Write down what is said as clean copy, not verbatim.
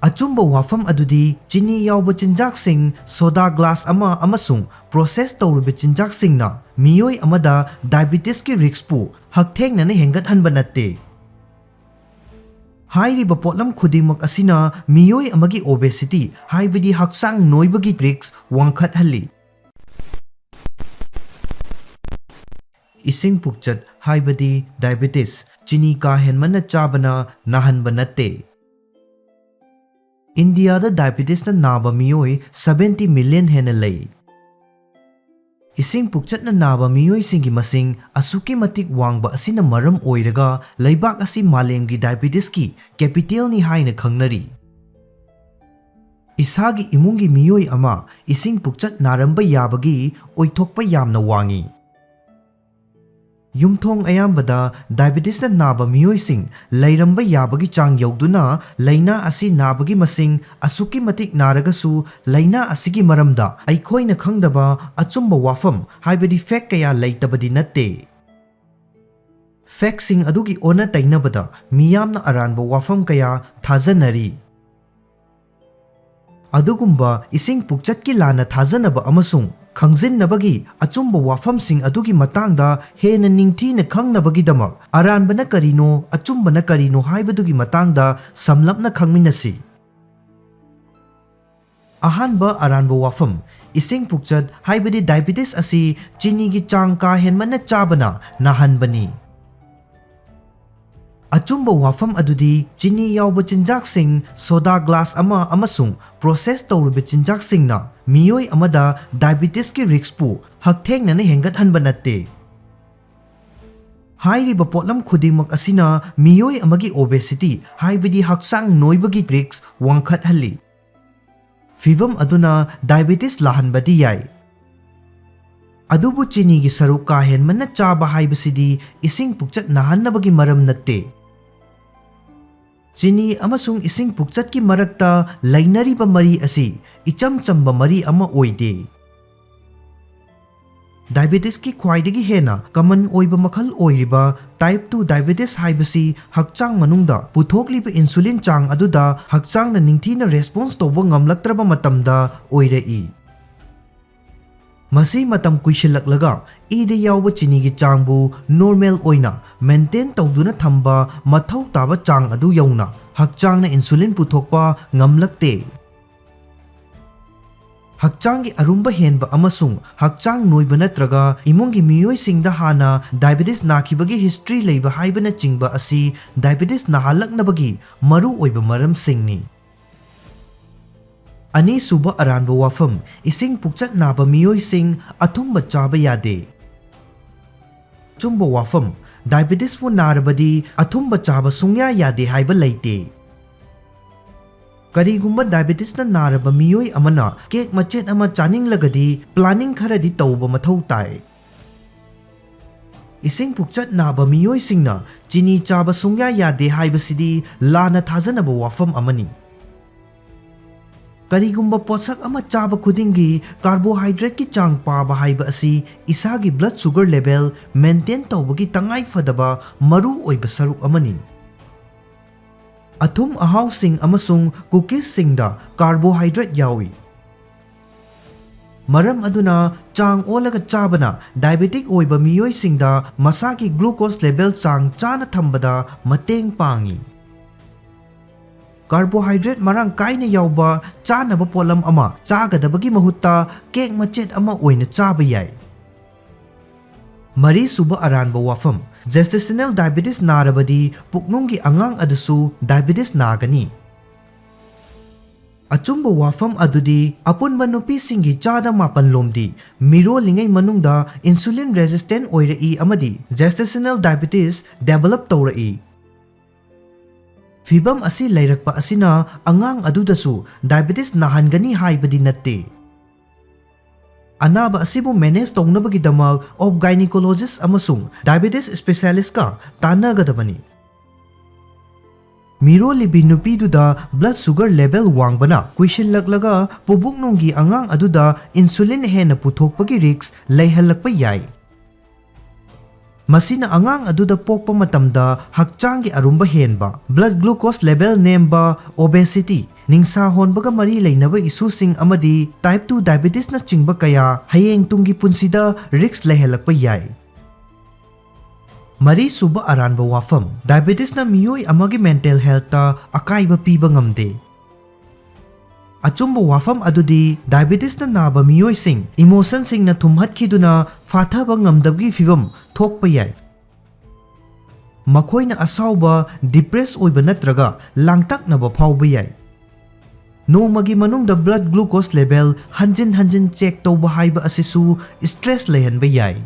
अचुंबा वाफम अदुदी चीनी यावब चिंजाकसिंग soda glass अमा अमसुंग प्रोसेस तौरब चिंजाकसिंगना मियोय अमदा डायबिटीज की रिस्क हकथेंगनने हेंगतहनबा नत्ते। हाइरिबा पोटलम खुदिमक असिना मियोय अमगी ओबेसिटी हाइबदी हक्सांग नोइबगी रिस्क वांखतहल्ली। इशिंग पुकचट हाइबदी डायबिटीज चिनी का हेनमन्ना चाबना नाहनबा नत्ते। इंडिया दा डायबिटीज ना नाबा मियोय 70 मिलियन हेन लई। इशिंग पुकचट ना नाबा मियोय सिंगी मसिंग असुकी मतिक वांगबा असिना मरम ओइरगा लैबाक असि मालेमगी डायबिटीज की कैपिटल नि हाइना खंगनरी। इसागी इमुंगी मियोय अमा इशिंग पुकचट नारंबा याबगी ओइथोकपा यामना वांगी। युमथोंग अयाम्बदा डायबिटीज ना नाबा मियोयसिंग लैरंबा याबगी चांग यौदुना लैना असि नाबगी मसिंग असुकी मतिक नारगसु लैना असिगी मरमदा अइखोइना खंगदबा अचुंबा वाफम हाइबदी फैक्ट कया लैतबदी नत्ते। फैक्टसिंग अदुगी ओना तैनबदा मियामना अरानबा वाफम कया थाजनरी। अदुगुंबा इशिंग पुकचट की लाना थाजनबा अमसुंग खंगजिनबगी अचुंबा वाफमसिंग अदुगी मतांगदा हेन निंगथीना खंगनबगीदमक अरानबना करिनो अचुंबना करिनो हाइबदुगी मतांगदा समलपना खंगमिनसी। अहानबा अरानबा वाफम इशिंग पुकचट हाइबदी डायबिटीज असि चीनी की चांग का हेनमन्ना चाबना नाहनबनी। अचुंबा वाफम अदुदी चीनी यावब चिंजाकसिंग सोडा ग्लास अमा अमसुंग प्रोसेस तौरब चिंजाकसिंगना मियोय अमदा डायबिटीज की रिस्क हकथेंगनने हेंगतहनबा नत्ते। हाइरिबा पोटलम खुदिमक असिना मियोय अमगी ओबेसिटी हाइबदी हक्सांग नोइबगी रिस्क वांखतहल्ली। फिवम अदुना डायबिटीज लाहनबदी याय। अदुबु चीनी की सरुक का हेनमन्ना चाबा हाइबसिदी इशिंग पुकचट नाहन्नबगी मरम नत्ते। चीनी अमसुंग इशिंग पुकचट की मरक्ता लैनरिबा मरी असि इचम चंबा मरी अमा ओइदे। डायबिटीज की ख्वाइदगी हेना कमन ओइबा मखल ओइरिबा टाइप 2 डायबिटीज हाइबसी हक्चांग मनुंगदा पुथोकलिबा इंसुलिन चांग अदुदा हक्चांगना निंगथीना रेस्पॉन्स तौबा ngamlaktraba matamda ओइरई। मसी मतम कुइशिलक्लगा इदे यावब चीनी की चांगबु नॉर्मल ओइना मेंटेन तौदुना थंबा मथौ ताबा चांग अदु यौना हक्चांगना इंसुलिन पुथोकपा ngamlakte। हक्चांगी अरुंबा हेनबा अमसुंग हक्चांग नोइबा नत्रगा इमुंगी मियोयसिंगदा हाना डायबिटीज नाखिबगी हिस्ट्री लैबा हाइबना चिंगबा असि डायबिटीज नाहालक्नबगी मरु ओइबा मरमसिंगनी। अनी सुबा अरानबा वाफम इशिंग पुकचट नाबा मियोयसिंग अथुंबा चाबा यादे। चुंबा वाफम डायबिटीज पु नारबदी अथुंबा चाबा सुंया यादे हाइबा लैते। करीगुंबा डायबिटीज ना नारबा मियोय अमना केक मचेट अमा चानिंगलगदी प्लानिंग खरदी तौबा मथौ ताय। इशिंग पुकचट नाबा मियोयसिंगना चीनी चाबा सुंया यादे हाइबसिदी लाना थाजनबा वाफम अमनी। करीगुंबा पोषक अमा चाबा खुदिंगी कार्बोहाइड्रेट की चांग पाबा हाइबा असि इसागी ब्लड शुगर लेवल मेंटेन तौबगी तंगाई फदबा मरु ओइबा सरुक अमनी। अथुम अहावसिंग अमसुंग कुकीजसिंगदा कार्बोहाइड्रेट यावी। मरम अदुना चांग ओलगा चाबना डायबिटिक ओइबा मियोयसिंगदा मसागी ग्लूकोज लेवल चांग चाना थंबदा मतेंग पांगी। कार्बोहाइड्रेट मरंग काइना यावबा चानबा पोलम अमा चागदबगी महुत्ता केक मचेट अमा ओइना चाबा याय। मरी सुबा अरानबा वाफम जेस्टेशनल डायबिटीज नारबदी पुकनुंगी अंगांग अदसु डायबिटीज नागनी। अचुंबा वाफम अदुदी अपुनबा नुपीसिंगी चादा मापन लोमदी मिरोलिंगै मनुंगदा इंसुलिन रेजिस्टेंट ओइरई अमदी जेस्टेशनल डायबिटीज डेवलप तौरई। फिबम असी लैरक्पा असिना अंगांग अदुदसु डायबिटीज नाहनगनी हाइबदी नत्ते। अनाबा असिबु मैनेज तौनबगीदमक ऑफ गायनिकोलॉजिस्ट अमसुंग डायबिटीज स्पेशलिस्ट का तानगदबनी। मिरोलिबी नुपीदुदा ब्लड शुगर लेवल वांगबना कुइशिलक्लगा पुबुकनुंगी अंगांग अदुदा इंसुलिन हेन पुथोकपगी रिस्क लैहलक्पा याय। मसीना अंगांग अदुदा पोकपा मतमदा हक्चांगी अरुंबा हेनबा ब्लड ग्लूकोज लेवल नेमबा ओबेसिटी ꯅꯤꯡꯁꯥ ꯍꯣꯟꯕꯒ ꯃꯔꯤ ꯂꯩꯅꯕ ꯏꯁꯨꯁꯤꯡ ꯑꯃꯗꯤ ꯇꯥꯏꯞ 2 ꯗꯥꯏꯕꯦꯇꯤꯁꯅ ꯆꯤꯡꯕ ꯀꯌꯥ ꯍꯌꯦꯡ ꯇꯨꯡꯒꯤ ꯄꯨꯟꯁꯤꯗ ꯔꯤꯛꯁ ꯂꯩꯍꯜꯂꯛꯄ ꯌꯥꯏ꯫ ꯃꯔꯤ ꯁꯨꯕ ꯑꯔꯥꯟꯕ ꯋꯥꯐꯝ: ꯗꯥꯏꯕꯦꯇꯤꯁꯅ ꯃꯤꯑꯣꯏ ꯑꯃꯒꯤ ꯃꯦꯟꯇꯦꯜ ꯍꯦꯜꯊꯇ ꯑꯀꯥꯏꯕ ꯄꯤꯕ ꯉꯝꯗꯦ꯫ ꯑꯆꯨꯝꯕ ꯋꯥꯐꯝ ꯑꯗꯨꯗꯤ ꯗꯥꯏꯕꯦꯇꯤꯁꯅ ꯅꯥꯕ ꯃꯤꯑꯣꯏꯁꯤꯡ ꯏꯃꯣꯁꯟꯁꯤꯡꯅ ꯊꯨꯝꯍꯠꯈꯤꯗꯨꯅ ꯐꯥꯊꯕ ꯉꯝꯗꯕꯒꯤ ꯐꯤꯚꯝ ꯊꯣꯛꯄ ꯌꯥꯏ꯫ ꯃꯈꯣꯏꯅ ꯑꯁꯥꯎꯕ, ꯗꯤꯄ꯭ꯔꯦꯁ ꯑꯣꯏꯕ ꯅꯠꯇ꯭ꯔꯒ ꯂꯥꯡꯇꯛꯅꯕ ꯐꯥꯎꯕ ꯌꯥꯏ꯫ ꯅꯣꯡꯃꯒꯤ ꯃꯅꯨꯡꯗ ꯕ꯭ꯂꯗ ꯒ꯭ꯂꯨꯀꯣꯖ ꯂꯦꯚꯦꯜ ꯍꯟꯖꯤꯟ ꯍꯟꯖꯤꯟ ꯆꯦꯛ ꯇꯧꯕ ꯍꯥꯏꯕ ꯑꯁꯤꯁꯨ ꯁ꯭ꯇ꯭ꯔꯦꯁ ꯂꯩꯍꯟꯕ ꯌꯥꯏ꯫